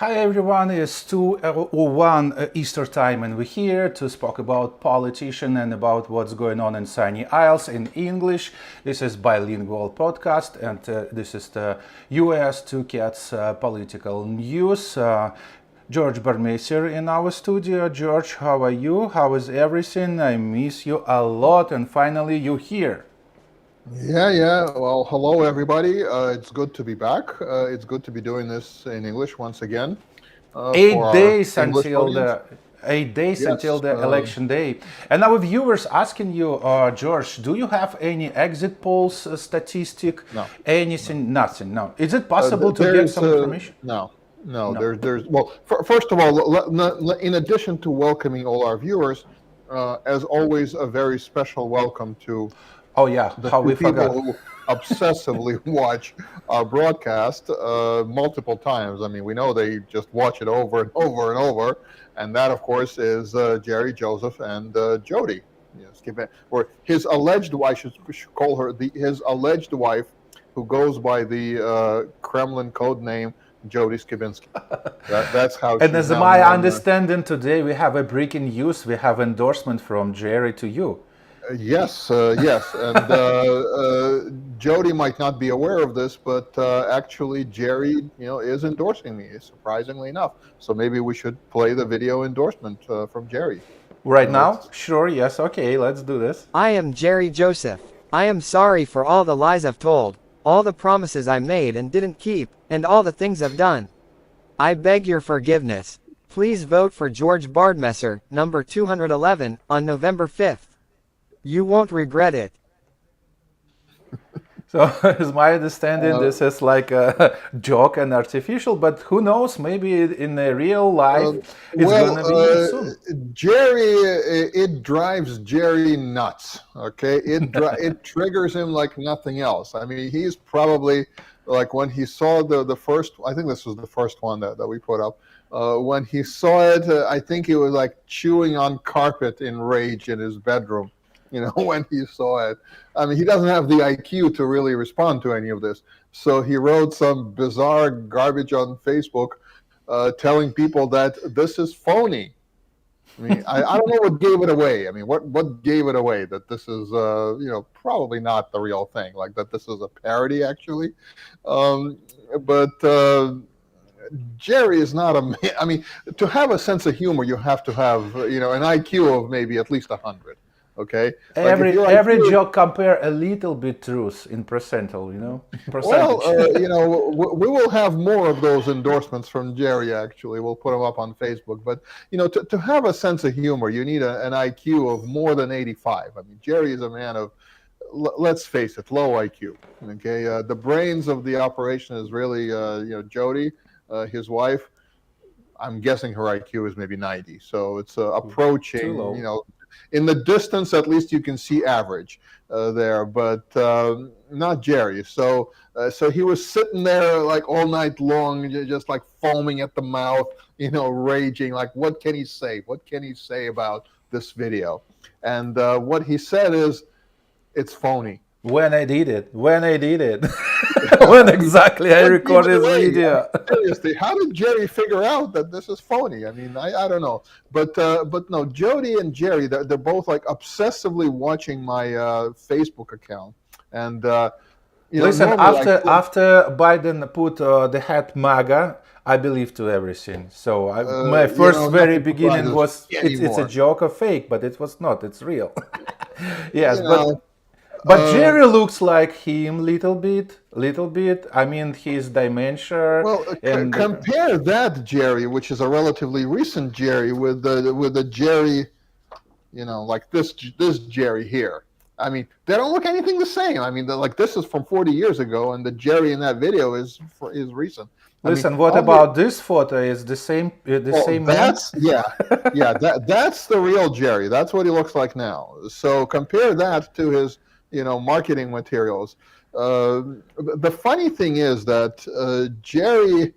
Hi everyone, it's 2:01 Easter time and we're here to speak about politician and about what's going on in Sunny Isles in English. This is bilingual podcast and this is the US Two Cats political news. George Bardmesser in our studio. George, how are you? How is everything? I miss you a lot and finally you're here. Yeah. Well, hello, everybody. It's good to be back. It's good to be doing this in English once again for eight our days English until audience. the 8 days until Yes. the election day. And our viewers asking you, George, do you have any exit polls statistic? No. Anything? Nothing. No. Is it possible to get There's some information? no. No. There's well. First of all, in addition to welcoming all our viewers, as always, a very special welcome to Oh yeah, the how two we people forgot. who obsessively watch our broadcast multiple times. I mean, we know they just watch it over and over and over, and that, of course, is Jerry, Joseph, and Jody. Yes, or his alleged wife. We should call her his alleged wife, who goes by the Kremlin code name Jody Skibinsky. That's how. And she's as now my known, understanding today, we have a breaking news. We have endorsement from Jerry to you. Yes, and Jody might not be aware of this, but actually Jerry, is endorsing me, surprisingly enough. So maybe we should play the video endorsement from Jerry. Right now? Sure, yes, okay, let's do this. I am Jerry Joseph. I am sorry for all the lies I've told, all the promises I made and didn't keep, and all the things I've done. I beg your forgiveness. Please vote for George Bardmesser, number 211, on November 5th. You won't regret it. So, as my understanding, this is like a joke and artificial, but who knows, maybe in a real life, it's going to be soon. Jerry, it drives Jerry nuts, okay? It triggers him like nothing else. I mean, he's probably, like when he saw the first, I think this was the first one that we put up, when he saw it, I think he was like chewing on carpet in rage in his bedroom. When he saw it. I mean, he doesn't have the IQ to really respond to any of this. So he wrote some bizarre garbage on Facebook telling people that this is phony. I mean, I don't know what gave it away. I mean, what gave it away that this is, probably not the real thing, like that this is a parody, actually. But Jerry is not a man. I mean, to have a sense of humor, you have to have, an IQ of maybe at least 100. Okay. Every joke compare a little bit truth in percentile, percentage. Well, we will have more of those endorsements from Jerry. Actually, we'll put them up on Facebook. But to have a sense of humor, you need an IQ of more than 85. I mean, Jerry is a man of, let's face it, low IQ. Okay. The brains of the operation is really, Jody, his wife. I'm guessing her IQ is maybe 90. So it's approaching, in the distance, at least you can see average there, but not Jerry. So he was sitting there like all night long, just like foaming at the mouth, raging. Like, what can he say? What can he say about this video? And what he said is, it's phony. When I did it. When exactly I recorded this video. Seriously, how did Jerry figure out that this is phony? I mean, I don't know. But no, Jody and Jerry, they're both like obsessively watching my Facebook account. And listen, after Biden put the hat MAGA, I believe to everything. So my first very beginning was it's a joke or fake, but it was not. It's real. Yes, but Jerry looks like him little bit. I mean, his dementia. Well, compare that Jerry, which is a relatively recent Jerry, with the Jerry, like this Jerry here. I mean, they don't look anything the same. I mean, like this is from 40 years ago, and the Jerry in that video is recent. Listen, what about this photo? Is the same? Same man? That's the real Jerry. That's what he looks like now. So compare that to his, marketing materials. The funny thing is that Jerry,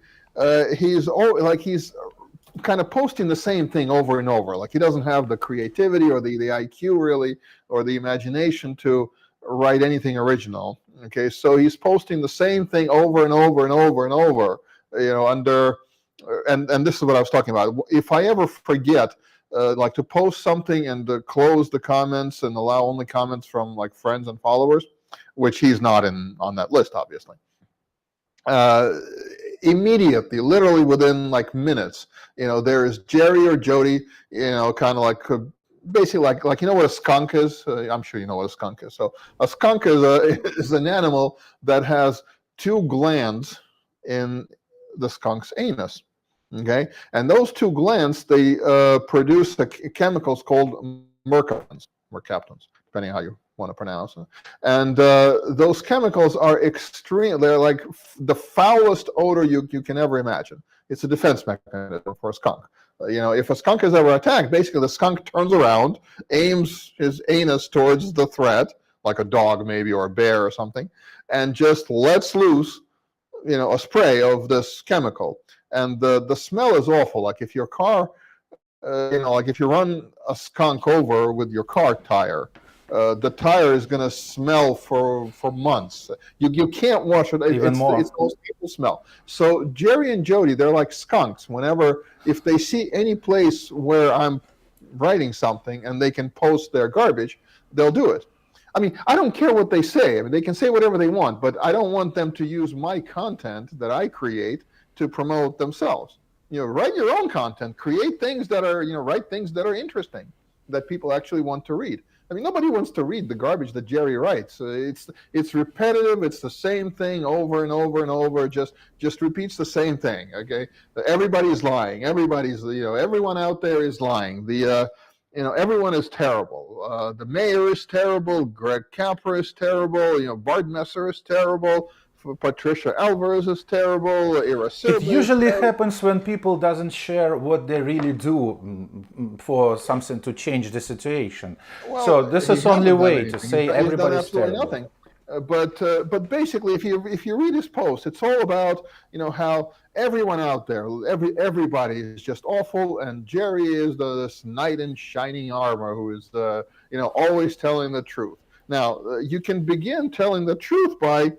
he's kind of posting the same thing over and over. Like he doesn't have the creativity or the IQ really, or the imagination to write anything original. Okay, so he's posting the same thing over and over and over and over, under and this is what I was talking about. If I ever forget, like to post something and to close the comments and allow only comments from like friends and followers, which he's not on that list, obviously. Immediately, literally within like minutes, there is Jerry or Jody, kind of like basically like you know what a skunk is. I'm sure you know what a skunk is. So a skunk is an animal that has 2 glands in the skunk's anus. Okay, and those 2 glands, they produce chemicals called mercaptans, depending on how you want to pronounce it. And those chemicals are extreme. They're like the foulest odor you can ever imagine. It's a defense mechanism for a skunk. If a skunk is ever attacked, basically the skunk turns around, aims his anus towards the threat, like a dog maybe or a bear or something, and just lets loose, a spray of this chemical. And the smell is awful. Like if your car, like if you run a skunk over with your car tire, the tire is going to smell for months. You can't wash it. It's the most people smell. So Jerry and Jody, they're like skunks. If they see any place where I'm writing something and they can post their garbage, they'll do it. I mean, I don't care what they say. I mean, they can say whatever they want, but I don't want them to use my content that I create to promote themselves. Write your own content, create things that are, write things that are interesting, that people actually want to read. I mean, nobody wants to read the garbage that Jerry writes. It's repetitive. It's the same thing over and over and over. Just repeats the same thing. Okay, everybody's lying. Everyone out there is lying. Everyone is terrible. The mayor is terrible. Greg Capra is terrible. Bardmesser is terrible. Patricia Alvarez is terrible. It usually happens when people doesn't share what they really do for something to change the situation. Well, so this is only way to say everybody's terrible. Nothing. But basically, if you read his post, it's all about how everyone out there, everybody is just awful, and Jerry is this knight in shining armor who is always telling the truth. Now you can begin telling the truth by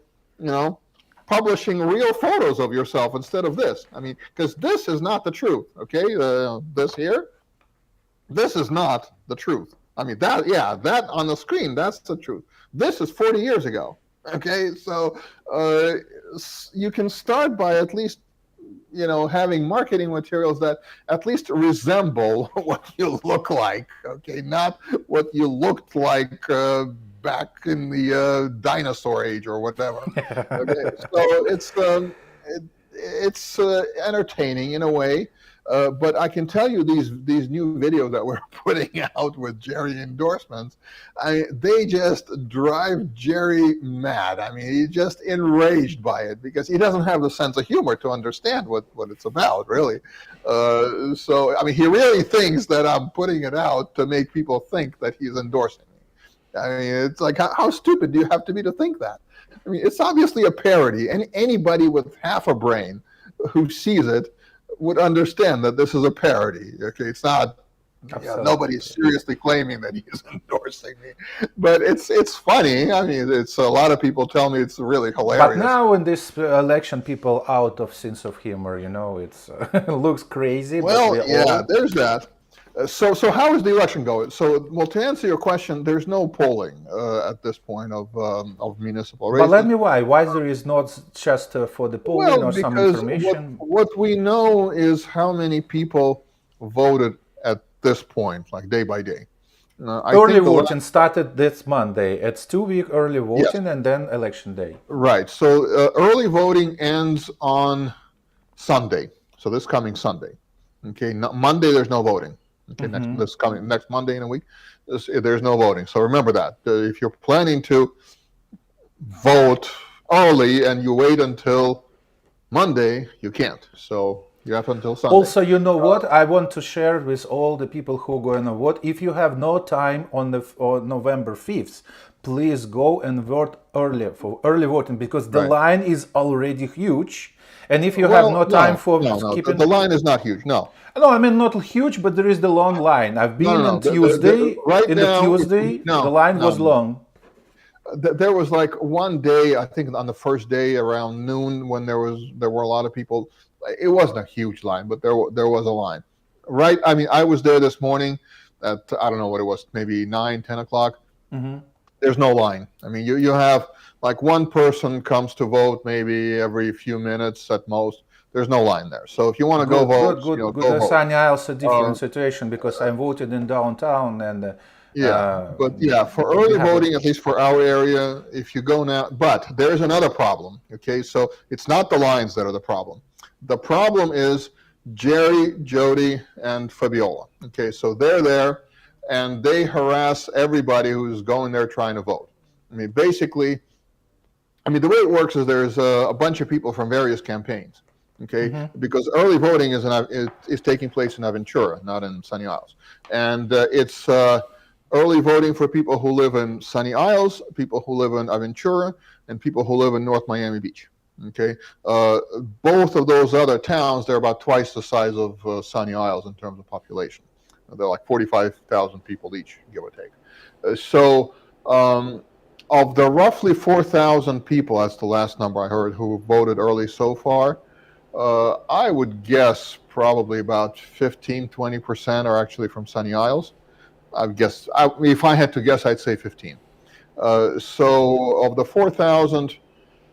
publishing real photos of yourself instead of this. I mean, because this is not the truth. Okay, this is not the truth. I mean, that on the screen, that's the truth. This is 40 years ago. Okay, so you can start by at least, having marketing materials that at least resemble what you look like. Okay, not what you looked like back in the dinosaur age or whatever. Okay, so it's entertaining in a way. But I can tell you these new videos that we're putting out with Jerry endorsements, they just drive Jerry mad. I mean, he's just enraged by it because he doesn't have the sense of humor to understand what it's about, really. So, I mean, he really thinks that I'm putting it out to make people think that he's endorsing me. I mean, it's like, how stupid do you have to be to think that? I mean, it's obviously a parody, and anybody with half a brain who sees it would understand that this is a parody. Okay, it's not. Nobody's seriously claiming that he's endorsing me, but it's funny. I mean, it's a lot of people tell me it's really hilarious. But now in this election, people out of sense of humor. It's it looks crazy. Well, yeah, there's that. So how is the election going? So, well, to answer your question, there's no polling at this point of municipal races. But let me why there is not just for the polling or some information? What we know is how many people voted at this point, like day by day. Early voting started this Monday. It's 2-week early voting, yes. And then election day. Right. So early voting ends on Sunday. So this coming Sunday. Okay. Monday there's no voting. Okay, next Monday in a week, there's no voting. So remember that. If you're planning to vote early and you wait until Monday, you can't. So you have until Sunday. Also, you know what? I want to share with all the people who are going to vote. If you have no time on November 5th, please go and vote early for early voting because the line is already huge. And if you have no time keeping... The line is not huge, no. No, I mean, not huge, but there is the long line. I've been on Tuesday. The line was long. There was like one day, I think on the first day around noon, when there were a lot of people it wasn't a huge line, but there was a line. Right. I mean, I was there this morning at, I don't know what it was, maybe 9, 10 o'clock. There's no line. I mean, you have like one person comes to vote maybe every few minutes at most. There's no line there. So if you want to go vote, Good. go The vote. Sunny Isles a different situation because I voted in downtown and For early voting, at least for our area, if you go now, but there's another problem. Okay, so it's not the lines that are the problem. The problem is Jerry, Jody, and Fabiola. Okay, so they're there, and they harass everybody who's going there trying to vote. I mean, basically, the way it works is there's a bunch of people from various campaigns. Okay, because early voting is taking place in Aventura, not in Sunny Isles, and it's early voting for people who live in Sunny Isles, people who live in Aventura, and people who live in North Miami Beach. Okay, both of those other towns, they're about twice the size of Sunny Isles in terms of population. They're like 45,000 people each, give or take. Of the roughly 4,000 people, that's the last number I heard, who voted early so far, I would guess probably about 15-20% are actually from Sunny Isles. If I had to guess, I'd say 15. So of the 4,000,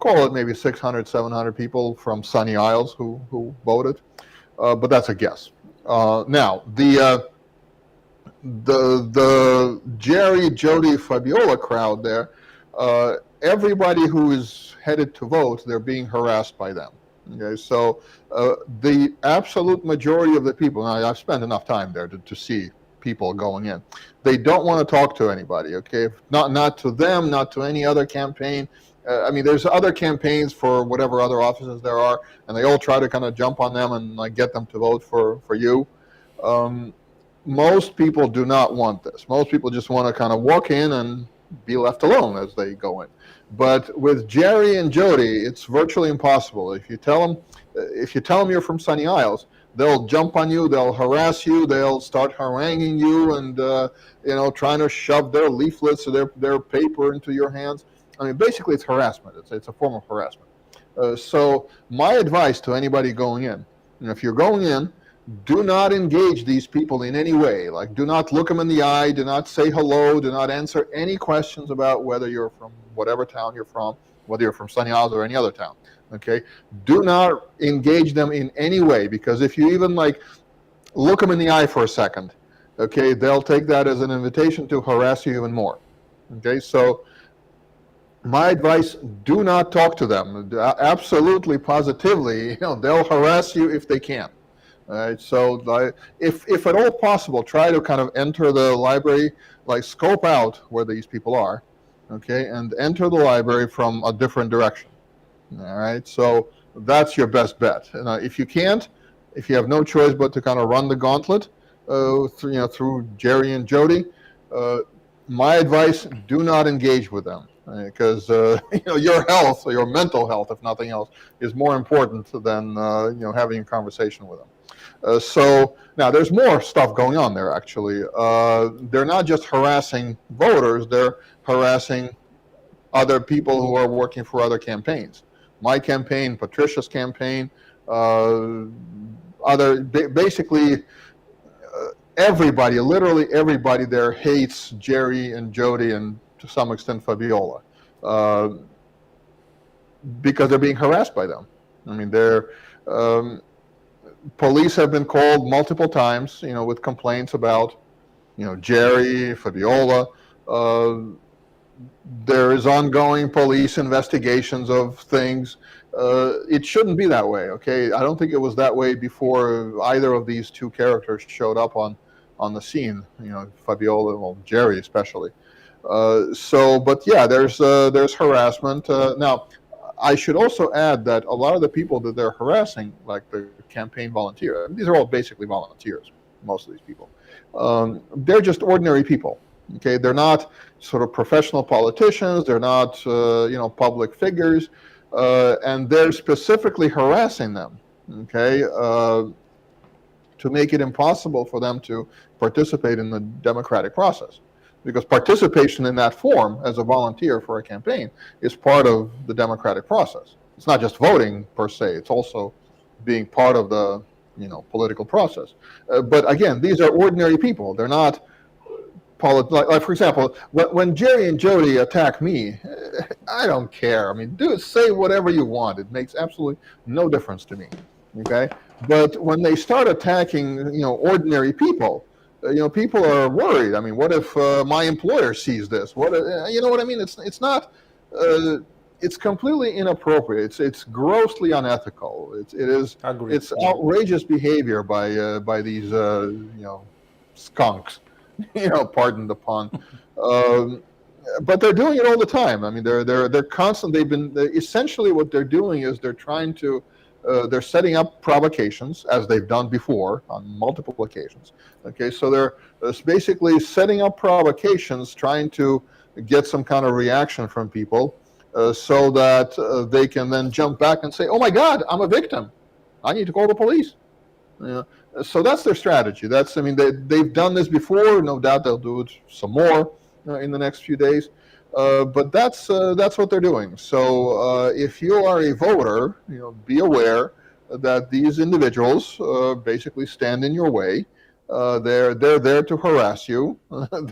call it maybe 600, 700 people from Sunny Isles who voted, but that's a guess. Now, the Jerry, Jody, Fabiola crowd there, everybody who is headed to vote, they're being harassed by them. Okay, so the absolute majority of the people, now I've spent enough time there to see people going in. They don't want to talk to anybody, okay? Not to them, not to any other campaign. There's other campaigns for whatever other offices there are, and they all try to kind of jump on them and like get them to vote for you. Most people do not want this. Most people just want to kind of walk in and be left alone as they go in. But with Jerry and Jody, it's virtually impossible. If you tell them you're from Sunny Isles, they'll jump on you, they'll harass you, they'll start haranguing you, and trying to shove their leaflets or their paper into your hands. I mean, basically, it's harassment. It's a form of harassment. So my advice to anybody going in, if you're going in, do not engage these people in any way. Like, do not look them in the eye, do not say hello, do not answer any questions about whether you're from whatever town you're from, whether you're from Sunny Isles or any other town. Okay, do not engage them in any way, because if you even like look them in the eye for a second, okay, they'll take that as an invitation to harass you even more. Okay, so my advice: do not talk to them. Absolutely, positively, they'll harass you if they can. All right, so if at all possible, try to kind of enter the library, like scope out where these people are, okay, and enter the library from a different direction. All right, so that's your best bet. And if you can't, if you have no choice but to kind of run the gauntlet through Jerry and Jody, my advice: do not engage with them, because your health, or your mental health, if nothing else, is more important than having a conversation with them. So now there's more stuff going on there. Actually, they're not just harassing voters; they're harassing other people who are working for other campaigns. My campaign, Patricia's campaign, basically everybody, literally everybody there hates Jerry and Jody and to some extent Fabiola, because they're being harassed by them. I mean, police have been called multiple times, with complaints about, Jerry, Fabiola. There is ongoing police investigations of things. It shouldn't be that way, okay? I don't think it was that way before either of these two characters showed up on the scene, Fabiola, well, Jerry especially. But yeah, there's harassment. Now, I should also add that a lot of the people that they're harassing, like the campaign volunteers, these are all basically volunteers, most of these people. They're just ordinary people. Okay, they're not sort of professional politicians. They're not, public figures, and they're specifically harassing them. Okay, to make it impossible for them to participate in the democratic process, because participation in that form as a volunteer for a campaign is part of the democratic process. It's not just voting per se; it's also being part of the political process. But again, these are ordinary people. They're not like for example, when Jerry and Jody attack me, I don't care. I mean, say whatever you want. It makes absolutely no difference to me. Okay, but when they start attacking, ordinary people, people are worried. I mean, what if my employer sees this? What what I mean? It's not. It's completely inappropriate. It's grossly unethical. Agreed. It's outrageous behavior by these skunks. Pardon the pun. But they're doing it all the time. I mean, they're constant. Essentially what they're doing is they're trying to. They're setting up provocations, as they've done before on multiple occasions. Okay, so they're basically setting up provocations, trying to get some kind of reaction from people, so that they can then jump back and say, "Oh my God, I'm a victim. I need to call the police." So that's their strategy. They've done this before. No doubt they'll do it some more in the next few days. But that's what they're doing. So if you are a voter, be aware that these individuals basically stand in your way. They're there to harass you.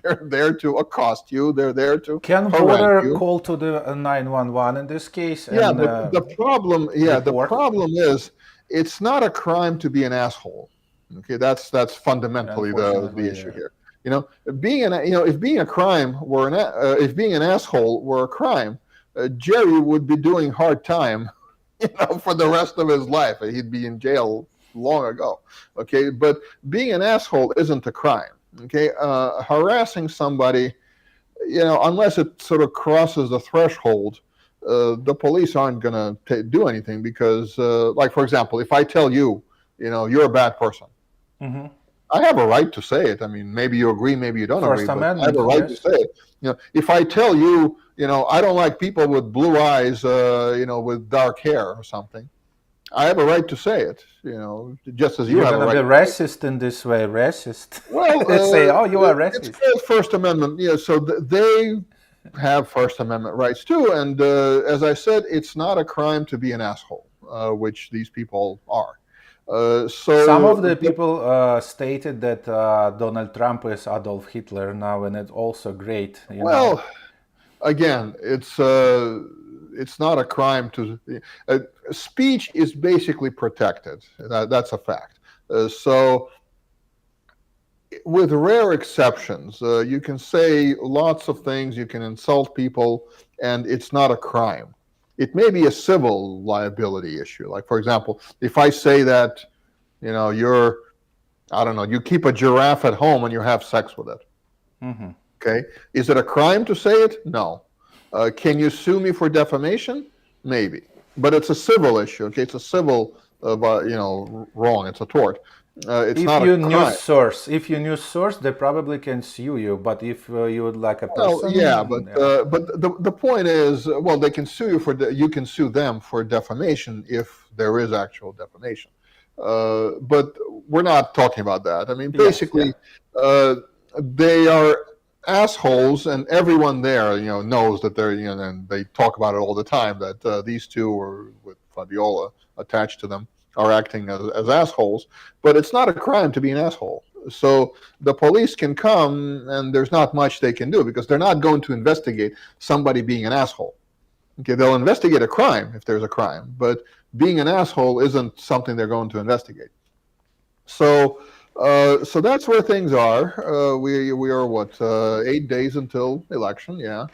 They're there to accost you. They're there to Can voter call to the 911 in this case? Yeah, and, the problem. Yeah, report? the problem is it's not a crime to be an asshole. Okay, that's fundamentally the issue here. If being a crime were if being an asshole were a crime, Jerry would be doing hard time, for the rest of his life. He'd be in jail long ago. Okay, but being an asshole isn't a crime. Okay, harassing somebody, unless it sort of crosses the threshold, the police aren't going to do anything because, like for example, if I tell you, you're a bad person. Mm-hmm. I have a right to say it. I mean, maybe you agree, maybe you don't agree, but I have a right to say it. If I tell you, I don't like people with blue eyes, with dark hair or something, I have a right to say it, just as you have a right. You're going to be racist in this way, racist. Well, say, oh, you are racist. It's called First Amendment. So they have First Amendment rights too. And as I said, it's not a crime to be an asshole, which these people are. So some of the people stated that Donald Trump is Adolf Hitler now, and it's also great. Well, again, it's not a crime to. Speech is basically protected. That's a fact. So, with rare exceptions, you can say lots of things. You can insult people, and it's not a crime. It may be a civil liability issue. Like, for example, if I say that, you keep a giraffe at home and you have sex with it. Mm-hmm. Okay. Is it a crime to say it? No. Can you sue me for defamation? Maybe. But it's a civil issue. Okay. It's a civil, wrong. It's a tort. It's not a crime. If you news source, they probably can sue you. But if you would like a person, well, yeah, but the point is, well, they can sue you you can sue them for defamation if there is actual defamation. But we're not talking about that. I mean, basically, they are assholes, and everyone there, knows that they're, and they talk about it all the time that these two, or with Fabiola attached to them, are acting as assholes, but it's not a crime to be an asshole. So the police can come and there's not much they can do because they're not going to investigate somebody being an asshole. Okay, they'll investigate a crime if there's a crime, but being an asshole isn't something they're going to investigate. So that's where things are. We are 8 days until election, yeah.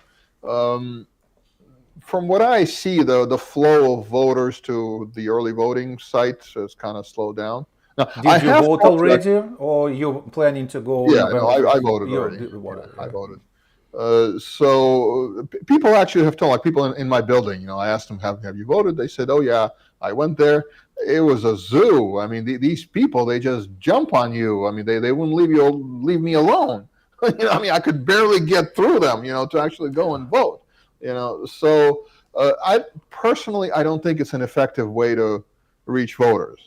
From what I see, the flow of voters to the early voting sites has kind of slowed down. Now, did you vote already, or you planning to go? Yeah, no, I voted already. I voted. So people actually have told, like people in my building, I asked them, have you voted? They said, oh yeah, I went there. It was a zoo. I mean, these people, they just jump on you. I mean, they wouldn't leave me alone. I mean, I could barely get through them, to actually go and vote. So I personally, I don't think it's an effective way to reach voters.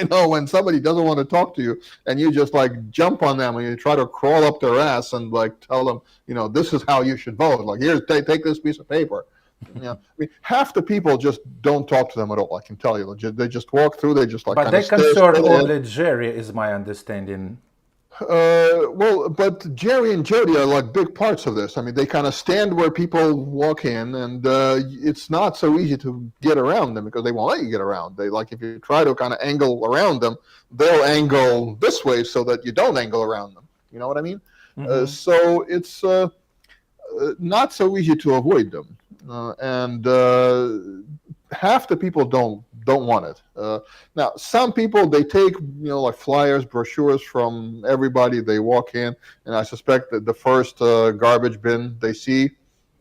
When somebody doesn't want to talk to you and you just like jump on them and you try to crawl up their ass and like tell them, this is how you should vote. Like, here, take this piece of paper. I mean, half the people just don't talk to them at all. I can tell you, they just walk through. They just like. But kind they of stare concern straight ahead. only Jerry, is my understanding. Well, but Jerry and Jody are like big parts of this. I mean, they kind of stand where people walk in, and it's not so easy to get around them because they won't let you get around. They like if you try to kind of angle around them, they'll angle this way so that you don't angle around them. You know what I mean? So it's not so easy to avoid them, and half the people don't want it. Now, some people, they take like flyers, brochures from everybody. They walk in, and I suspect that the first garbage bin they see,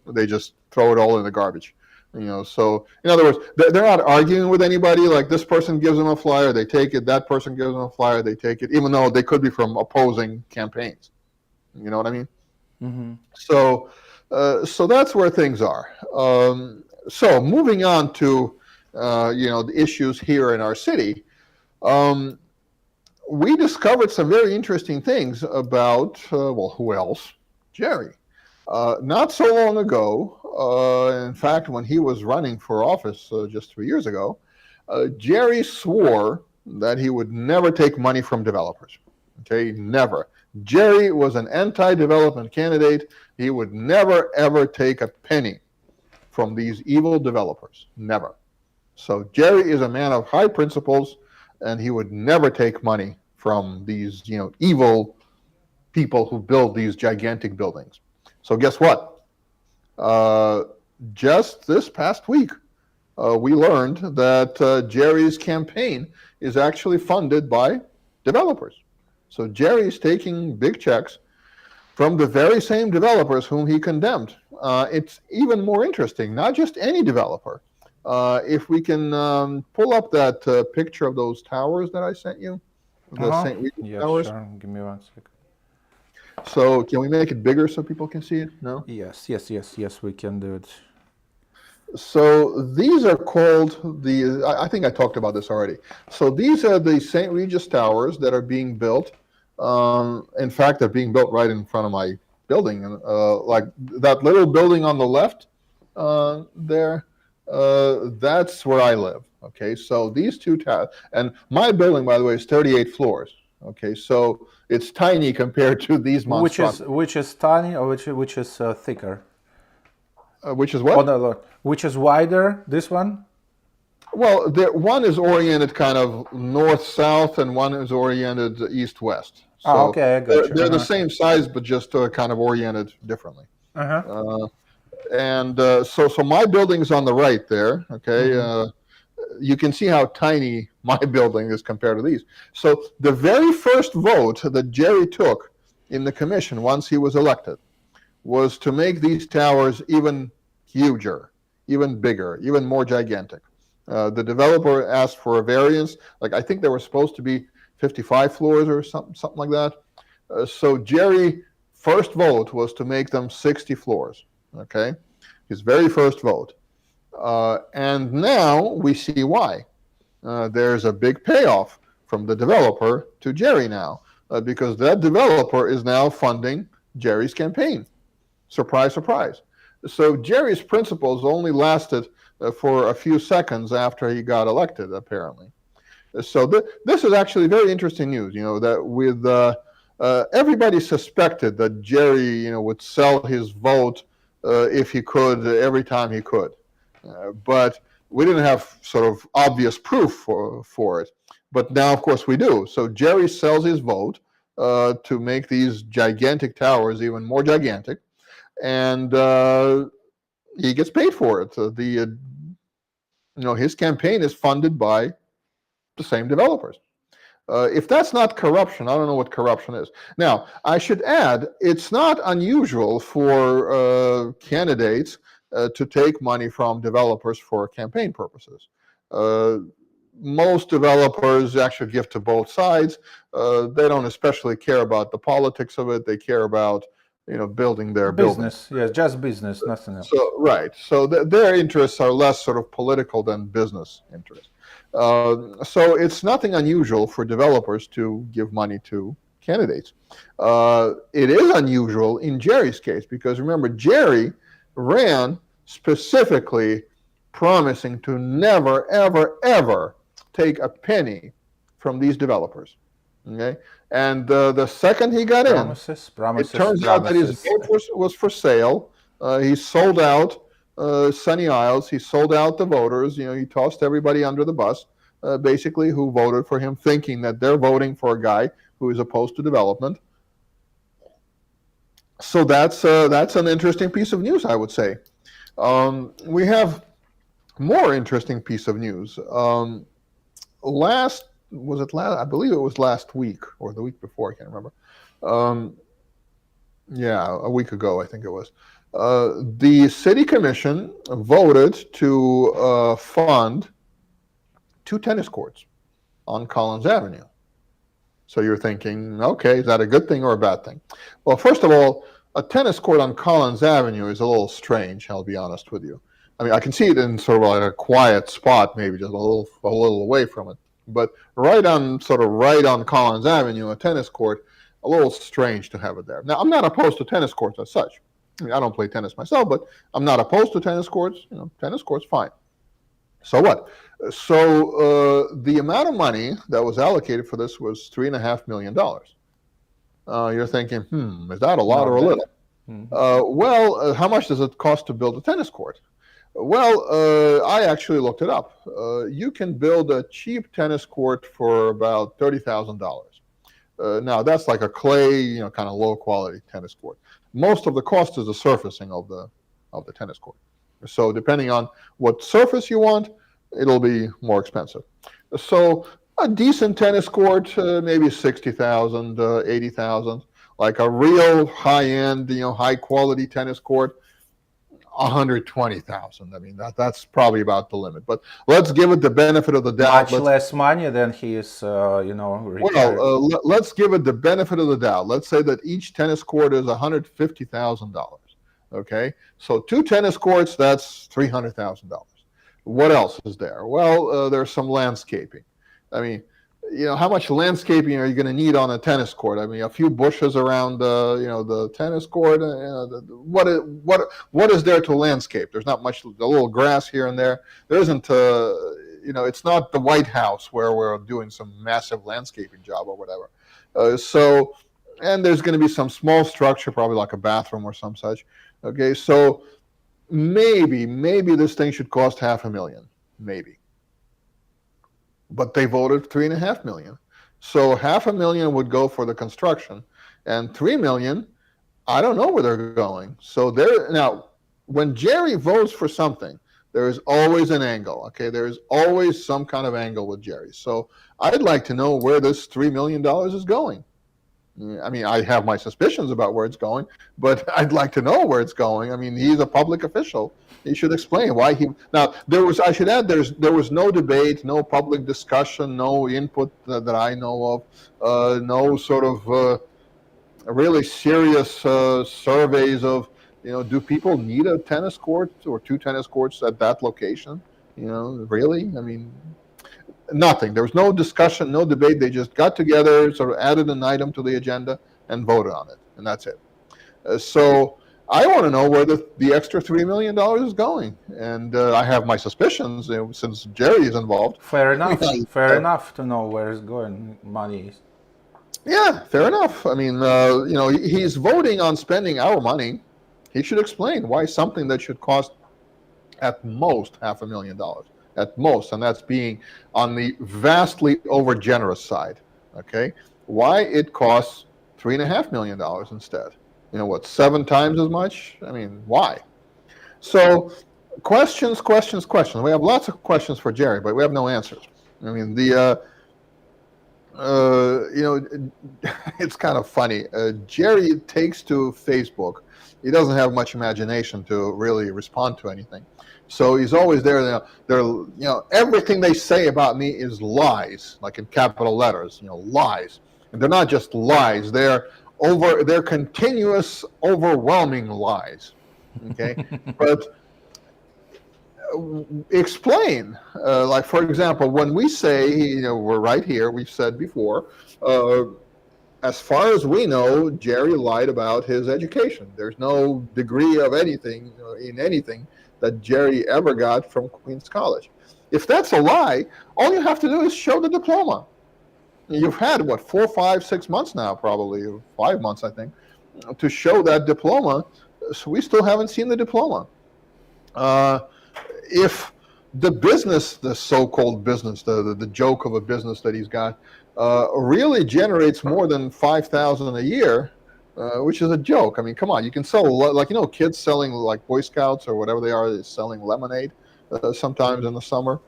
they just throw it all in the garbage. So in other words, they're not arguing with anybody. Like this person gives them a flyer, they take it. That person gives them a flyer, they take it, even though they could be from opposing campaigns. You know what I mean? So that's where things are. So moving on to the issues here in our city, we discovered some very interesting things about who else? Jerry. Not so long ago, in fact, when he was running for office just 3 years ago, Jerry swore that he would never take money from developers. Okay, never. Jerry was an anti-development candidate. He would never, ever take a penny from these evil developers. Never. So Jerry is a man of high principles, and he would never take money from these, evil people who build these gigantic buildings. So guess what? Just this past week, we learned that Jerry's campaign is actually funded by developers. So Jerry is taking big checks from the very same developers whom he condemned. It's even more interesting, not just any developer. If we can pull up that picture of those towers that I sent you, the St. Regis towers. Sure. Give me 1 second. So can we make it bigger so people can see it? No? Yes, we can do it. So these are called I think I talked about this already. So these are the St. Regis towers that are being built. In fact, they're being built right in front of my building. Like that little building on the left there, that's where I live. Okay, so these two towers, and my building, by the way, is 38 floors. Okay, so it's tiny compared to these monstrosities. Which is tiny, or which is thicker? Which is what? Oh, no, which is wider? This one? Well, one is oriented kind of north-south, and one is oriented east-west. So okay, I got you. They're the same size, but just kind of oriented differently. And so my building's on the right there. Okay, you can see how tiny my building is compared to these. So the very first vote that Jerry took in the commission once he was elected was to make these towers even huger, even bigger, even more gigantic. The developer asked for a variance. Like I think they were supposed to be 55 floors or something like that. So Jerry's first vote was to make them 60 floors. Okay, his very first vote. And now we see why. There's a big payoff from the developer to Jerry now, because that developer is now funding Jerry's campaign. Surprise, surprise. So Jerry's principles only lasted for a few seconds after he got elected, apparently. So this is actually very interesting news, that with everybody suspected that Jerry, would sell his vote if he could, every time he could. But we didn't have sort of obvious proof for it. But now, of course, we do. So Jerry sells his vote to make these gigantic towers even more gigantic. And he gets paid for it. His campaign is funded by the same developers. If that's not corruption, I don't know what corruption is. Now, I should add, it's not unusual for candidates to take money from developers for campaign purposes. Most developers actually give to both sides. They don't especially care about the politics of it. They care about building their business. building. Yes, just business, nothing else. So right. So their interests are less sort of political than business interests. So it's nothing unusual for developers to give money to candidates. It is unusual in Jerry's case because remember, Jerry ran specifically promising to never, ever, ever take a penny from these developers. Okay, and the second he got Promises, in, it turns out that his promises. vote was for sale. He sold out Sunny Isles. He sold out the voters. He tossed everybody under the bus, basically, who voted for him, thinking that they're voting for a guy who is opposed to development. So that's an interesting piece of news, I would say. We have more interesting piece of news. I believe it was last week or the week before, I can't remember. A week ago, I think it was. The city commission voted to fund 2 tennis courts on Collins Avenue. So you're thinking, okay, is that a good thing or a bad thing? Well, first of all, a tennis court on Collins Avenue is a little strange, I'll be honest with you. I mean, I can see it in sort of like a quiet spot, maybe just a little away from it. But right on Collins Avenue, a tennis court, a little strange to have it there. Now, I'm not opposed to tennis courts as such. I mean, I don't play tennis myself, but I'm not opposed to tennis courts. Tennis courts, fine. So what? So the amount of money that was allocated for this was $3.5 million. You're thinking, is that a lot or a little? Mm-hmm. How much does it cost to build a tennis court? Well, I actually looked it up. You can build a cheap tennis court for about $30,000. Now that's like a clay, kind of low quality tennis court. Most of the cost is the surfacing of the tennis court. So depending on what surface you want, it'll be more expensive. So a decent tennis court, maybe $60,000, $80,000. Like a real high-end, high-quality tennis court, $120,000. I mean, that's probably about the limit. But let's give it the benefit of the doubt. Much less money than he is, retired. Well, let's give it the benefit of the doubt. Let's say that each tennis court is $150,000. Okay, so 2 tennis courts, that's $300,000. What else is there? Well, there's some landscaping. I mean, how much landscaping are you going to need on a tennis court? I mean, a few bushes around, the tennis court. What is there to landscape? There's not much. A little grass here and there. There isn't. It's not the White House where we're doing some massive landscaping job or whatever. And there's going to be some small structure, probably like a bathroom or some such. Okay, so maybe this thing should cost $500,000, maybe. But they voted $3.5 million. So $500,000 would go for the construction, and $3 million, I don't know where they're going. So now, when Jerry votes for something, there is always an angle. Okay, there is always some kind of angle with Jerry. So I'd like to know where this $3 million is going. I mean, I have my suspicions about where it's going, but I'd like to know where it's going. I mean, he's a public official. He should explain why he. Now, I should add, there was no debate, no public discussion, no input that I know of, no sort of really serious surveys of, do people need a tennis court or 2 tennis courts at that location? Really? I mean, nothing. There was no discussion, no debate. They just got together, sort of added an item to the agenda and voted on it, and that's it. So I want to know where the extra $3 million is going, and I have my suspicions since Jerry is involved. Fair enough. Fair enough to know where it's going. Money is. Yeah, fair enough. I mean, he's voting on spending our money. He should explain why something that should cost at most $500,000. At most, and that's being on the vastly overgenerous side. Okay, why it costs $3.5 million instead? 7 times as much? I mean, why? So, questions. We have lots of questions for Jerry, but we have no answers. I mean, it's kind of funny. Jerry takes to Facebook. He doesn't have much imagination to really respond to anything. So he's always there. Everything they say about me is lies, like in capital letters. Lies, and they're not just lies. They're continuous, overwhelming lies. Okay, but explain. Like for example, when we say, we're right here. We've said before. as far as we know, Jerry lied about his education. There's no degree of anything in anything that Jerry ever got from Queens College. If that's a lie, all you have to do is show the diploma. You've had, what, 4, 5, 6 months now, probably, 5 months, I think, to show that diploma. So we still haven't seen the diploma. If the business, the so-called business, the joke of a business that he's got, really generates more than $5,000 a year, which is a joke. I mean, come on, you can sell, like, kids selling, like Boy Scouts or whatever they are, selling lemonade sometimes in the summer.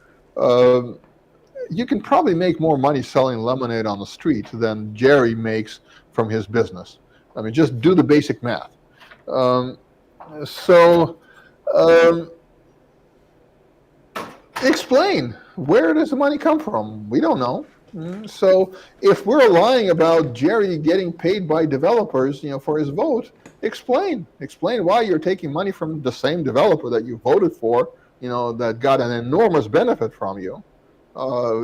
You can probably make more money selling lemonade on the street than Jerry makes from his business. I mean, just do the basic math. Explain, where does the money come from? We don't know. So if we're lying about Jerry getting paid by developers, for his vote, explain why you're taking money from the same developer that you voted for, that got an enormous benefit from you.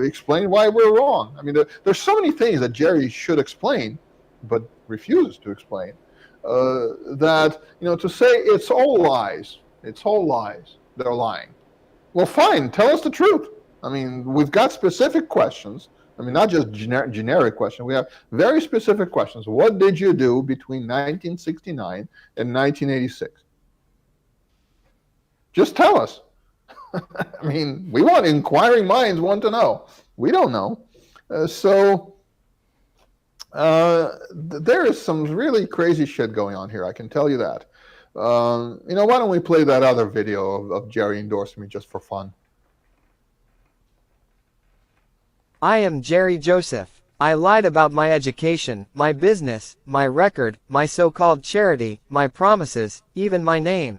Explain why we're wrong. I mean, there's so many things that Jerry should explain, but refuses to explain. That to say it's all lies, they're lying. Well, fine, tell us the truth. I mean, we've got specific questions. I mean, not just generic questions. We have very specific questions. What did you do between 1969 and 1986? Just tell us. I mean, inquiring minds want to know. We don't know. There is some really crazy shit going on here, I can tell you that. Why don't we play that other video of Jerry endorsing me just for fun? I am Jerry Joseph. I lied about my education, my business, my record, my so-called charity, my promises, even my name.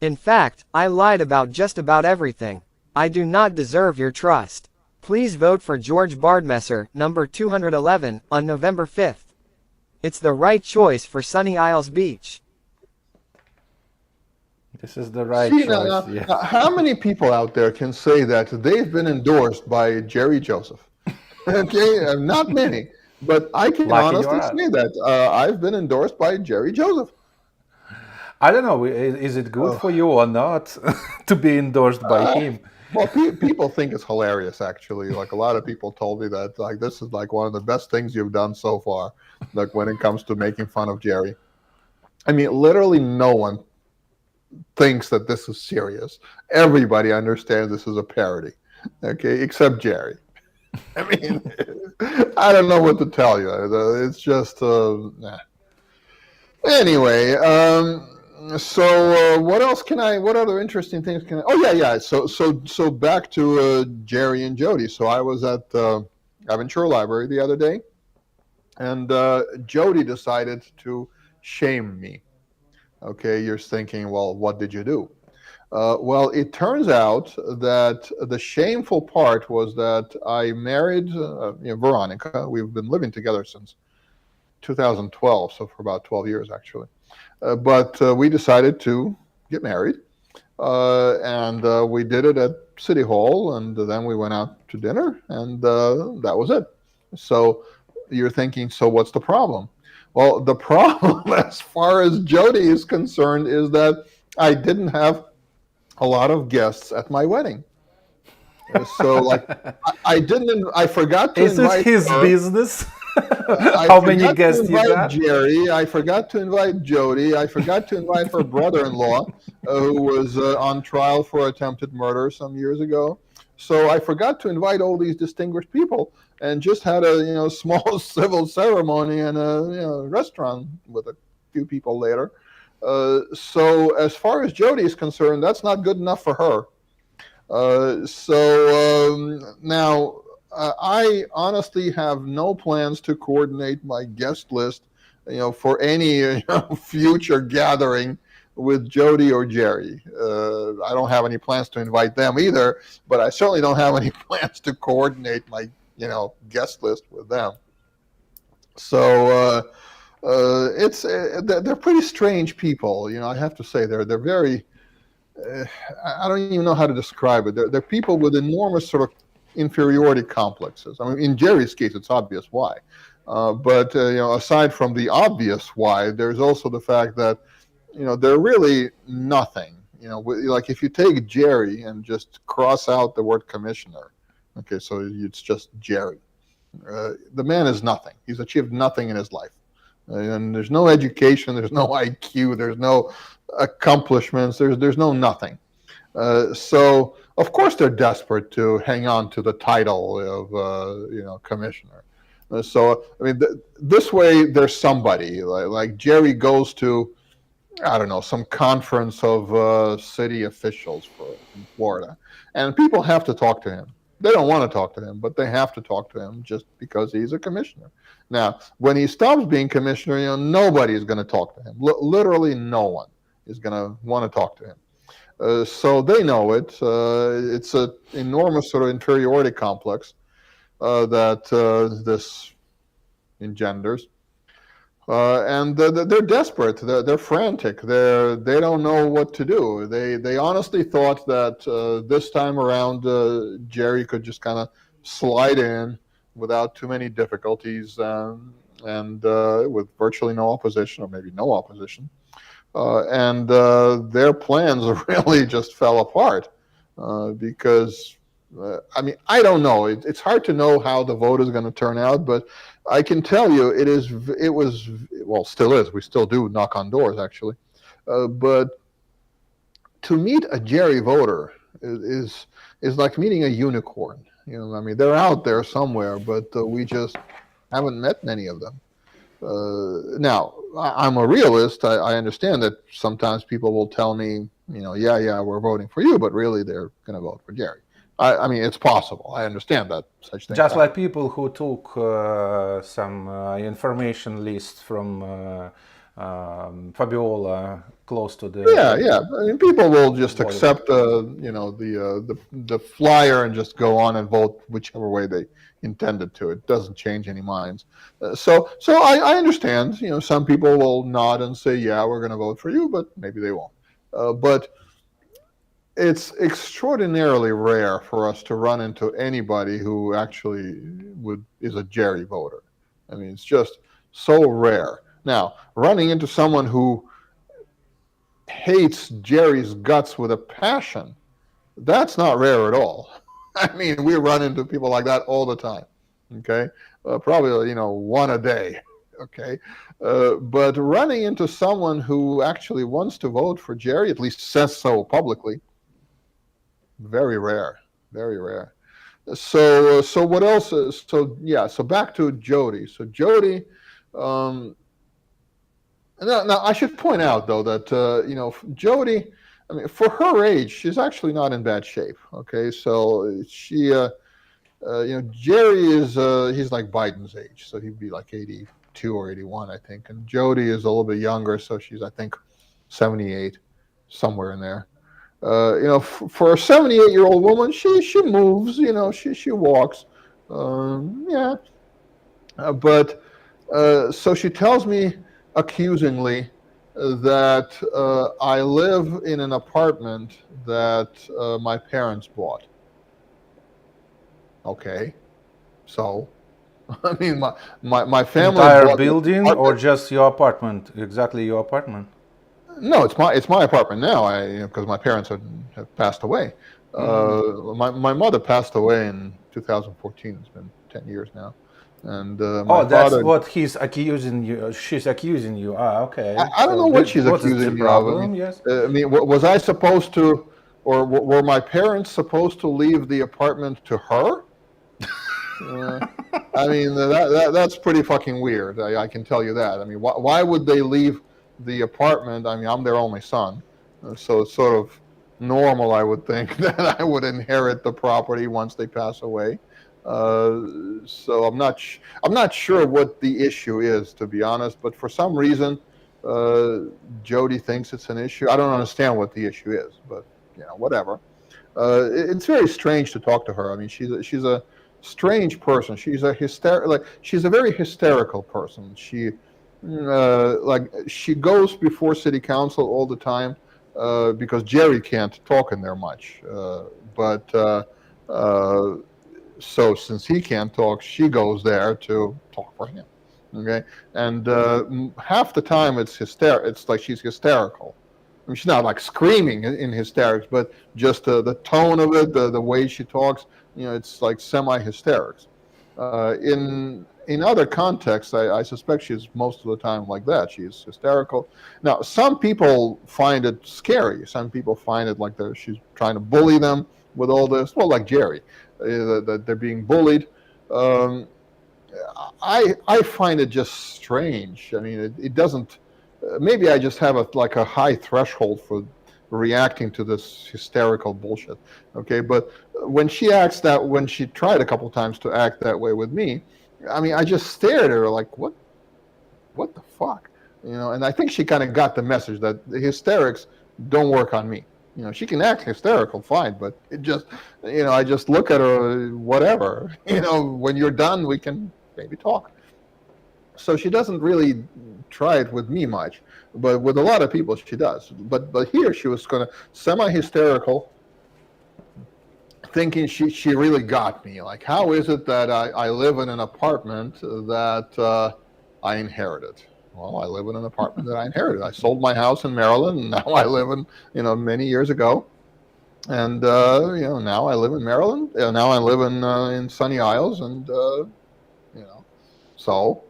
In fact, I lied about just about everything. I do not deserve your trust. Please vote for George Bardmesser, number 211, on November 5th. It's the right choice for Sunny Isles Beach. This is the right choice. Now, how many people out there can say that they've been endorsed by Jerry Joseph? Okay, not many. But I can honestly say that I've been endorsed by Jerry Joseph. I don't know, is it good for you or not to be endorsed by him? Well, people think it's hilarious, actually. Like, a lot of people told me that, like, this is like one of the best things you've done so far, like, when it comes to making fun of Jerry. I mean, literally no one thinks that this is serious. Everybody understands this is a parody, okay, except Jerry. I mean, I don't know what to tell you. It's just, nah. Anyway, what else what other interesting things can I, so back to Jerry and Jody. So I was at Aventura Library the other day, and Jody decided to shame me. Okay, you're thinking, well, what did you do? Well, it turns out that the shameful part was that I married Veronica. We've been living together since 2012, so for about 12 years, actually. But we decided to get married, and we did it at City Hall, and then we went out to dinner, and that was it. So you're thinking, so what's the problem? Well, the problem, as far as Jody is concerned, is that I didn't have a lot of guests at my wedding. So, like, I forgot to invite Is it his business? How many guests you got? Jerry. I forgot to invite Jody. I forgot to invite her brother-in-law, who was on trial for attempted murder some years ago. So I forgot to invite all these distinguished people, and just had a small civil ceremony and a restaurant with a few people later. So as far as Jody is concerned, that's not good enough for her. Now. I honestly have no plans to coordinate my guest list, for any future gathering with Jody or Jerry. I don't have any plans to invite them either, but I certainly don't have any plans to coordinate my, guest list with them. So they're pretty strange people. I have to say they're very. I don't even know how to describe it. They're people with enormous sort of inferiority complexes. I mean, in Jerry's case, it's obvious why. But aside from the obvious why, there's also the fact that they're really nothing. Like if you take Jerry and just cross out the word commissioner, okay, so it's just Jerry. The man is nothing. He's achieved nothing in his life. And there's no education, there's no IQ, there's no accomplishments, there's no nothing. So of course they're desperate to hang on to the title of commissioner. So I mean, this way there's somebody like Jerry goes to, I don't know, some conference of city officials in Florida, and people have to talk to him. They don't want to talk to him, but they have to talk to him just because he's a commissioner. Now, when he stops being commissioner, nobody is going to talk to him. Literally no one is going to want to talk to him. So they know it. It's an enormous sort of inferiority complex that this engenders. And they're desperate. They're frantic. They don't know what to do. They honestly thought that this time around Jerry could just kind of slide in without too many difficulties and with virtually no opposition, or maybe no opposition. And their plans really just fell apart because. I mean, I don't know. It's hard to know how the vote is going to turn out, but I can tell you it was, well, still is. We still do knock on doors, actually. But to meet a Jerry voter is like meeting a unicorn. I mean, they're out there somewhere, but we just haven't met many of them. Now, I'm a realist. I understand that sometimes people will tell me, yeah, we're voting for you, but really they're going to vote for Jerry. I mean, it's possible. I understand that such things. Just like people who took some information list from Fabiola close to the. Yeah. I mean, people will just accept the flyer and just go on and vote whichever way they intended to. It doesn't change any minds. So I understand. Some people will nod and say, yeah, we're going to vote for you, but maybe they won't. But it's extraordinarily rare for us to run into anybody who actually is a Jerry voter. I mean, it's just so rare. Now, running into someone who hates Jerry's guts with a passion, that's not rare at all. I mean, we run into people like that all the time. Okay, probably one a day. Okay, but running into someone who actually wants to vote for Jerry, at least says so publicly, very rare. So what else? So back to Jody. So Jody, now I should point out though that Jody, I mean, for her age, she's actually not in bad shape. Okay, so she, Jerry is he's like Biden's age, so he'd be like 82 or 81, I think, and Jody is a little bit younger, so she's I think 78, somewhere in there. For a 78-year-old woman, she moves, she walks, but so she tells me accusingly that I live in an apartment that my parents bought. Okay, so I mean my family entire building or just your apartment? Exactly your apartment? No, it's my apartment now. Because my parents have passed away. My mother passed away in 2014. It's been 10 years now. And that's what he's accusing you. She's accusing you. Okay. I don't know what she's accusing me of. I mean, yes. I mean, was I supposed to, or were my parents supposed to leave the apartment to her? I mean, that's pretty fucking weird. I can tell you that. I mean, why would they leave the apartment? I mean, I'm their only son, so it's sort of normal, I would think, that I would inherit the property once they pass away. So I'm not sure what the issue is, to be honest. But for some reason, Jody thinks it's an issue. I don't understand what the issue is, but whatever. It's very strange to talk to her. I mean, she's a strange person. She's a very hysterical person. She goes before city council all the time because Jerry can't talk in there much. So since he can't talk, she goes there to talk for him. Okay, and half the time it's like she's hysterical. I mean, she's not like screaming in hysterics, but just the tone of it, the way she talks, it's like semi-hysterics. In other contexts, I suspect she's most of the time like that. She's hysterical. Now, some people find it scary. Some people find it like she's trying to bully them with all this. Well, like Jerry, that they're being bullied. Um, I find it just strange. I mean, it doesn't. Maybe I just have a high threshold for reacting to this hysterical bullshit. Okay, but when she tried a couple times to act that way with me, I mean, I just stared at her like, what the fuck, And I think she kind of got the message that the hysterics don't work on me. She can act hysterical, fine, but it just, I just look at her, whatever. When you're done, we can maybe talk. So she doesn't really try it with me much, but with a lot of people she does. But here she was kind of semi-hysterical, thinking she really got me. Like, how is it that I live in an apartment that I inherited? Well, I live in an apartment that I inherited. I sold my house in Maryland, and now I live in, many years ago. And, now I live in Maryland. Now I live in Sunny Isles, and, so...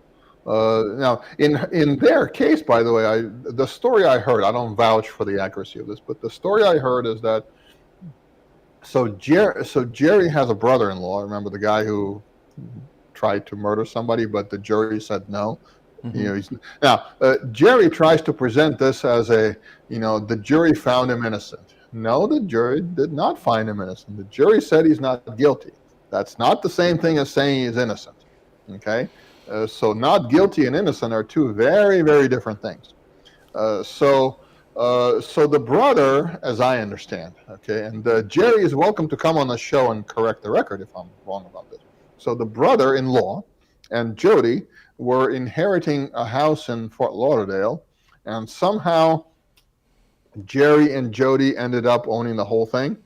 now, in their case, by the way, the story I heard, I don't vouch for the accuracy of this, but the story I heard is that so Jerry has a brother-in-law. Remember the guy who tried to murder somebody, but the jury said no. Jerry tries to present this as the jury found him innocent. No, the jury did not find him innocent. The jury said he's not guilty. That's not the same thing as saying he's innocent. Okay. So not guilty and innocent are two very, very different things. So the brother, as I understand, okay, and Jerry is welcome to come on the show and correct the record if I'm wrong about this. So the brother-in-law and Jody were inheriting a house in Fort Lauderdale, and somehow Jerry and Jody ended up owning the whole thing.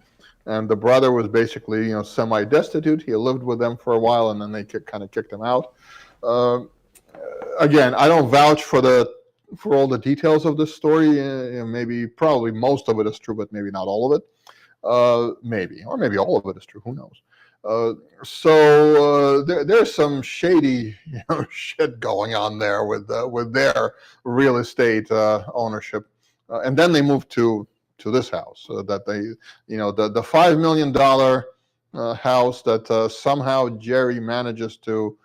And the brother was basically, semi-destitute. He lived with them for a while, and then they kind of kicked him out. Again, I don't vouch for all the details of this story. Probably most of it is true, but maybe not all of it. Maybe all of it is true. Who knows? There's some shady, shit going on there with their real estate ownership, and then they moved to this house that they, the $5 million house that somehow Jerry manages to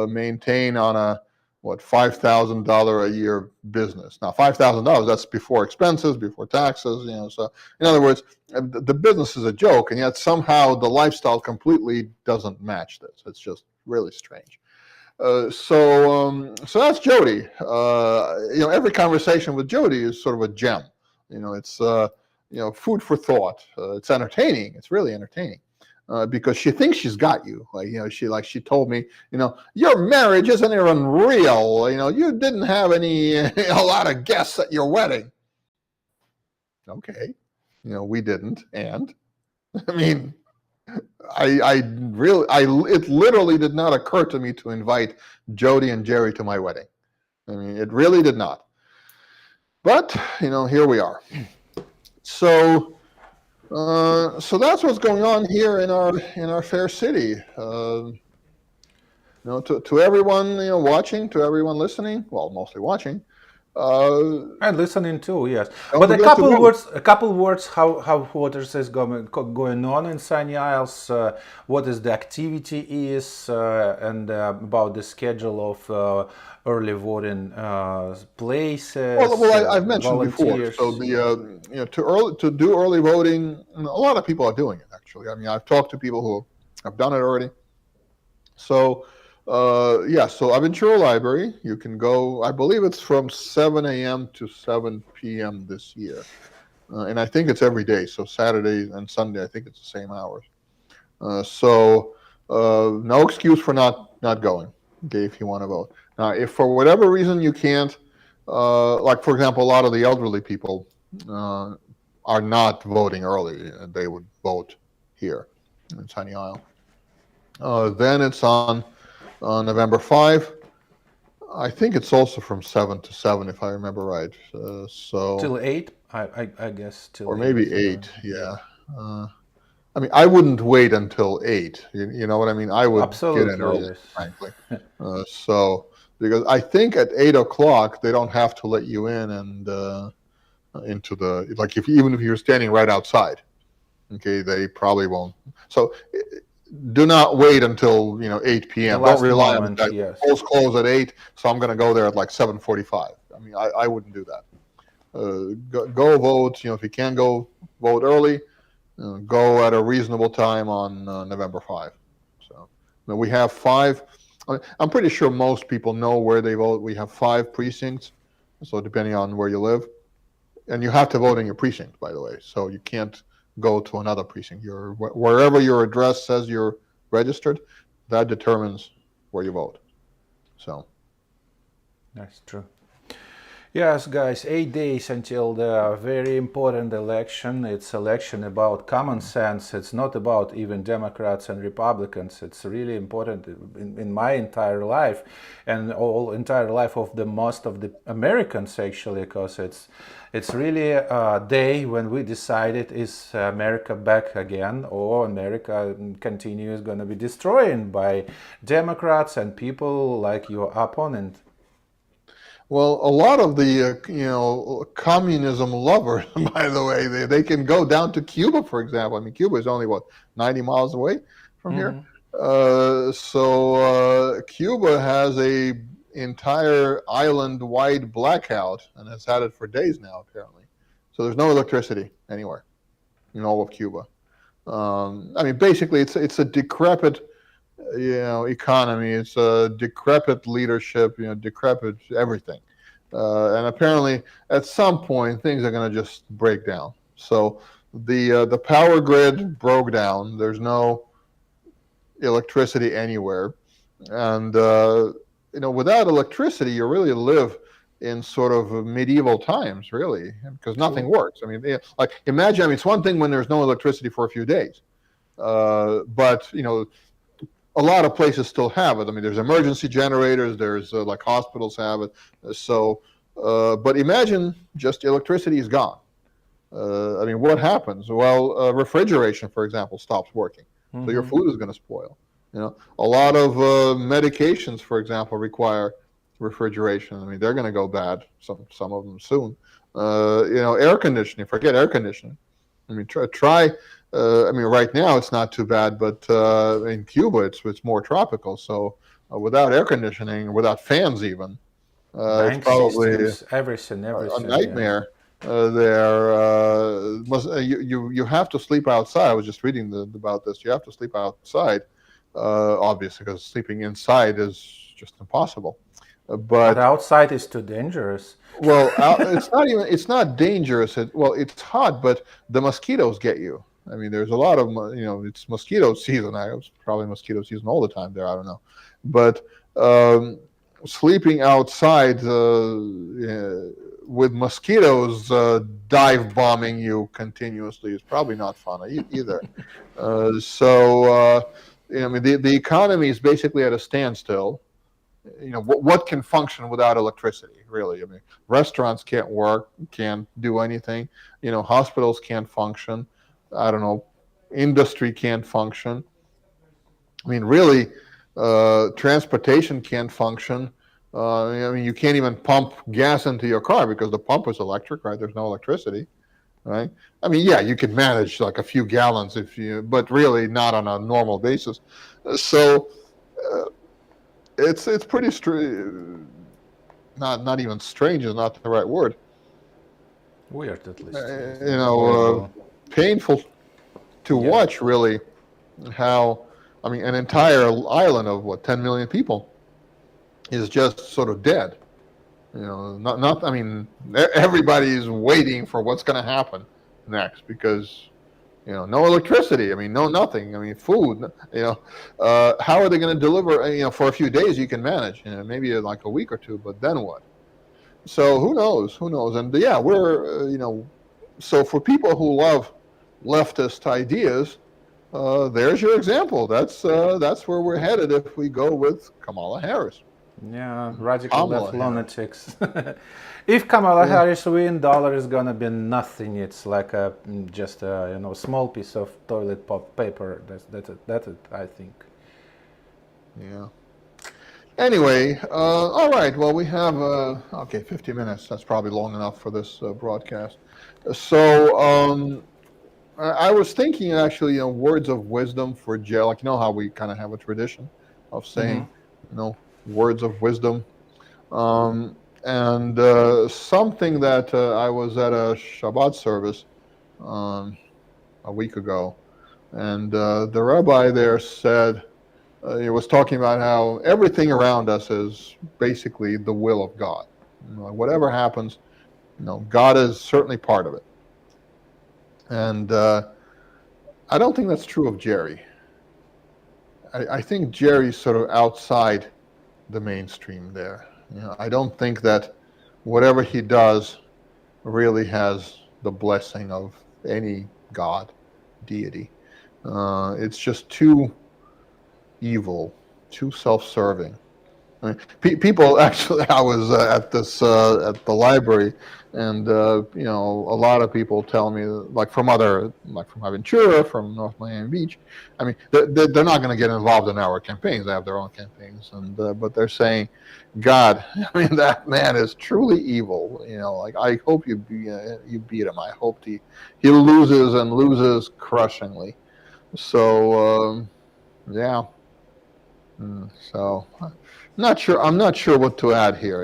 maintain on a $5,000 a year business. Now $5,000, that's before expenses, before taxes, so in other words, the business is a joke, and yet somehow the lifestyle completely doesn't match this. It's just really strange. So that's Jody. Every conversation with Jody is sort of a gem. It's food for thought. It's entertaining. It's really entertaining. Because she thinks she's got you. She told me, your marriage isn't even real. You didn't have a lot of guests at your wedding. Okay. We didn't. And I mean, it literally did not occur to me to invite Jody and Jerry to my wedding. I mean, it really did not. But, here we are. So that's what's going on here in our fair city. To everyone watching, to everyone listening, well, mostly watching, and listening too, yes. But a couple words how what is going on in Sunny Isles, what is the activity is, and about the schedule of early voting places. Well, I've mentioned volunteers. Before. So to do early voting, a lot of people are doing it. Actually, I mean, I've talked to people who have done it already. So. So Aventura Library, you can go, I believe it's from 7 a.m. to 7 p.m. this year. And I think it's every day. So Saturday and Sunday, I think it's the same hours. No excuse for not going, okay, if you want to vote. Now, if for whatever reason you can't, like, for example, a lot of the elderly people are not voting early. They would vote here in Sunny Isle. Then it's on November 5. I think it's also from 7 to 7, if I remember right. Till 8, I guess till Or 8. maybe 8, yeah. I mean, I wouldn't wait until 8. You know what I mean? I would get in Absolutely, early, yes. frankly. So, because I think at 8 o'clock, they don't have to let you in and into the, like, even if you're standing right outside, okay, they probably won't. So do not wait until 8 The p.m. Don't last rely on the moment, fact yes. polls close at 8, so I'm going to go there at like 7:45. I mean, I wouldn't do that. Go vote. If you can go vote early, go at a reasonable time on November 5. So we have 5. I'm pretty sure most people know where they vote. We have 5 precincts, so depending on where you live, and you have to vote in your precinct, by the way. So you can't go to another precinct. Wherever your address says you're registered, that determines where you vote. So That's true. Yes, guys, 8 days until the very important election. It's election about common sense. It's not about even Democrats and Republicans. It's really important in my entire life and all entire life of the most of the Americans, actually, because it's really a day when we decided, is America back again, or America continues going to be destroyed by Democrats and people like your opponent. well, a lot of the communism lovers, by the way, they can go down to Cuba, for example. I mean, Cuba is only 90 miles away from here. So Cuba has a entire island-wide blackout, and has had it for days now, apparently. So there's no electricity anywhere in all of Cuba. I mean, basically, it's a decrepit economy. It's a decrepit leadership, decrepit everything. And apparently, at some point, things are going to just break down. So the power grid broke down. There's no electricity anywhere, and without electricity, you really live in sort of medieval times, really, because nothing works. I mean, like imagine. I mean, it's one thing when there's no electricity for a few days, but a lot of places still have it. I mean, there's emergency generators. There's like hospitals have it. So, but imagine just electricity is gone. I mean, what happens? Well, refrigeration, for example, stops working. So your food is going to spoil. A lot of medications, for example, require refrigeration. I mean, they're going to go bad. Some of them soon. Air conditioning. Forget air conditioning. I mean, try. I mean, right now it's not too bad, but in Cuba it's more tropical. So without air conditioning, without fans even, it's probably systems, everything, a nightmare. You have to sleep outside. I was just reading about this. You have to sleep outside, obviously, because sleeping inside is just impossible. But outside is too dangerous. Well, it's not dangerous. It's hot, but the mosquitoes get you. I mean, there's a lot of, it's mosquito season. It's probably mosquito season all the time there. I don't know. But sleeping outside with mosquitoes dive bombing you continuously is probably not fun either. I mean, the economy is basically at a standstill. What can function without electricity, really? I mean, restaurants can't work, can't do anything. Hospitals can't function. I don't know, industry can't function. I mean, really, transportation can't function. I mean, you can't even pump gas into your car because the pump is electric, right? There's no electricity, right? I mean, yeah, you can manage like a few gallons but really not on a normal basis. So it's pretty strange. Not even strange is not the right word. Weird, at least. Painful to watch, really, how, I mean, an entire island of 10 million people is just sort of dead. I mean, everybody's waiting for what's going to happen next because, no electricity. I mean, no nothing. I mean, food. How are they going to deliver? For a few days you can manage. Maybe like a week or two, but then what? So who knows? And yeah, we're so for people who love leftist ideas, there's your example. That's where we're headed if we go with Kamala Harris. Yeah, radical Kamala left lunatics. If Kamala Harris win, dollar is gonna be nothing. It's like just a small piece of toilet paper. That's it. I think. Yeah. Anyway, all right. Well, we have 50 minutes. That's probably long enough for this broadcast. So I was thinking actually, words of wisdom for jail. Like how we kind of have a tradition of saying, words of wisdom. And something that I was at a Shabbat service a week ago, and the rabbi there said. He was talking about how everything around us is basically the will of God. Whatever happens, God is certainly part of it. And I don't think that's true of Jerry. I think Jerry's sort of outside the mainstream there. I don't think that whatever he does really has the blessing of any God, deity. It's just too evil, too self-serving. I mean, people actually. I was at the library, and a lot of people tell me, like from Aventura, from North Miami Beach. I mean, they're not going to get involved in our campaigns. They have their own campaigns, and but they're saying, God, I mean, that man is truly evil. Like I hope you beat him. I hope he loses and loses crushingly. So yeah. So I'm not sure what to add here.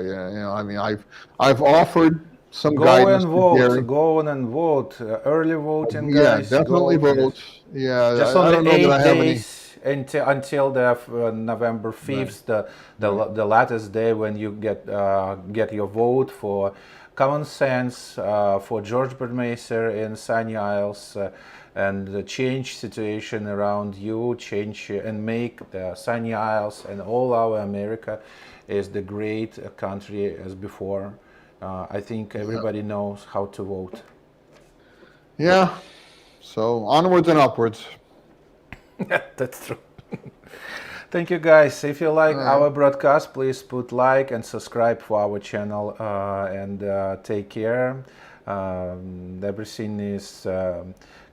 I mean, I've offered some guidance to Gary. Go on and vote. Early voting, Yeah, guys. definitely Go. vote. Yeah, Just I only don't know that I 8 have any. days until the November 5th, the latest day when you get your vote for Common Sense, for George Bardmesser in Sunny Isles, and change situation around you, change and make the Sunny Isles and all our America is the great country as before. I think everybody knows how to vote. Yeah. So onwards and upwards. That's true. Thank you, guys. If you like our broadcast, please put like and subscribe for our channel, and take care. Everything is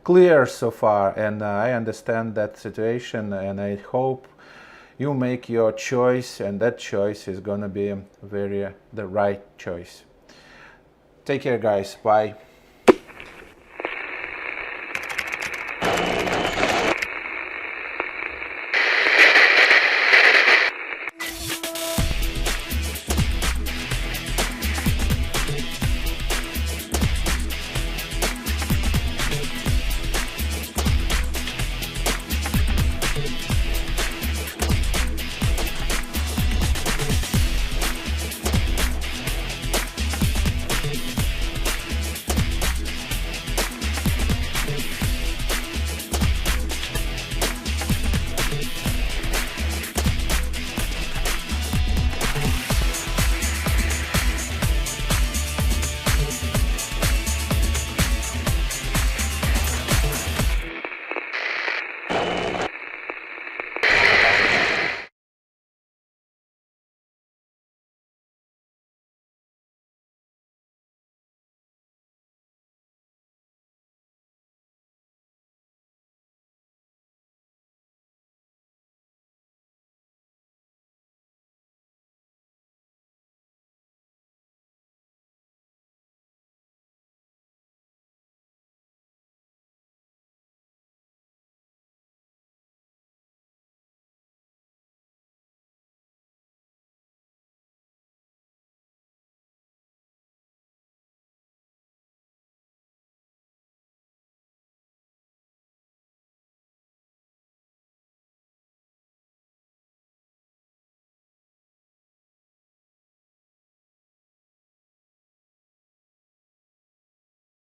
clear so far, and I understand that situation, and I hope you make your choice, and that choice is gonna be the right choice. Take care, guys. Bye.